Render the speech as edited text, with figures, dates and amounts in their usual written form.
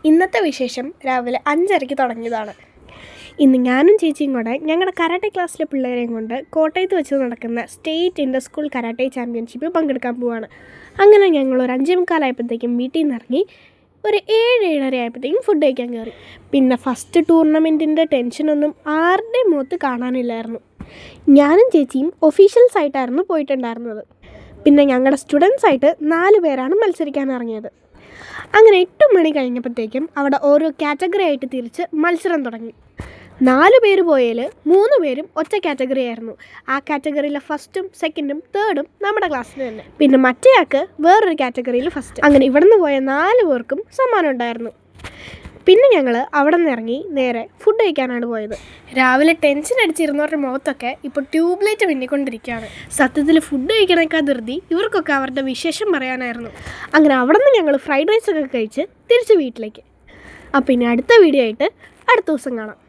ഇന്നത്തെ വിശേഷം രാവിലെ 5:30 തുടങ്ങിയതാണ്. ഇന്ന് ഞാനും ചേച്ചിയും കൂടെ ഞങ്ങളുടെ കരാട്ടെ ക്ലാസ്സിലെ പിള്ളേരെയും കൊണ്ട് കോട്ടയത്ത് വെച്ച് നടക്കുന്ന സ്റ്റേറ്റ് ഇൻ്റർ സ്കൂൾ കരാട്ടെ ചാമ്പ്യൻഷിപ്പിൽ പങ്കെടുക്കാൻ പോവുകയാണ്. അങ്ങനെ ഞങ്ങൾ ഒരു 5:45 വീട്ടിൽ നിന്ന് ഇറങ്ങി ഒരു 7-7:30 ആയപ്പോഴത്തേക്കും ഫുഡ് കഴിക്കാൻ കയറി. പിന്നെ ഫസ്റ്റ് ടൂർണമെൻറ്റിൻ്റെ ടെൻഷനൊന്നും ആരുടെയും മുഖത്ത് കാണാനില്ലായിരുന്നു. ഞാനും ചേച്ചിയും ഒഫീഷ്യൽസായിട്ടായിരുന്നു പോയിട്ടുണ്ടായിരുന്നത്. പിന്നെ ഞങ്ങളുടെ സ്റ്റുഡൻസായിട്ട് 4 പേരാണ് മത്സരിക്കാൻ ഇറങ്ങിയത്. അങ്ങനെ 8 മണി കഴിഞ്ഞപ്പോഴത്തേക്കും അവിടെ ഓരോ കാറ്റഗറി ആയിട്ട് തിരിച്ച് മത്സരം തുടങ്ങി. 4 പേര് പോയതിൽ 3 പേരും ഒറ്റ കാറ്റഗറി ആയിരുന്നു. ആ കാറ്റഗറിയിലെ ഫസ്റ്റും സെക്കൻഡും തേർഡും നമ്മുടെ ക്ലാസ്സിൽ തന്നെ. പിന്നെ മറ്റേയാൾക്ക് വേറൊരു കാറ്റഗറിയിൽ ഫസ്റ്റ്. അങ്ങനെ ഇവിടെ നിന്ന് പോയ 4 പേർക്കും സമ്മാനം ഉണ്ടായിരുന്നു. പിന്നെ ഞങ്ങൾ അവിടെ നിന്ന് ഇറങ്ങി നേരെ ഫുഡ് കഴിക്കാനാണ് പോയത്. രാവിലെ ടെൻഷൻ അടിച്ചിരുന്നവരുടെ മുഖത്തൊക്കെ ഇപ്പോൾ ട്യൂബ് ലൈറ്റ് മിന്നിക്കൊണ്ടിരിക്കുകയാണ്. സത്യത്തിൽ ഫുഡ് കഴിക്കണേക്കാൾ ധൃതി ഇവർക്കൊക്കെ അവരുടെ വിശേഷം പറയാനായിരുന്നു. അങ്ങനെ അവിടെ നിന്ന് ഞങ്ങൾ ഫ്രൈഡ് റൈസൊക്കെ കഴിച്ച് തിരിച്ച് വീട്ടിലേക്ക്. അപ്പോൾ ഇനി അടുത്ത വീഡിയോ ആയിട്ട് അടുത്ത ദിവസം കാണാം.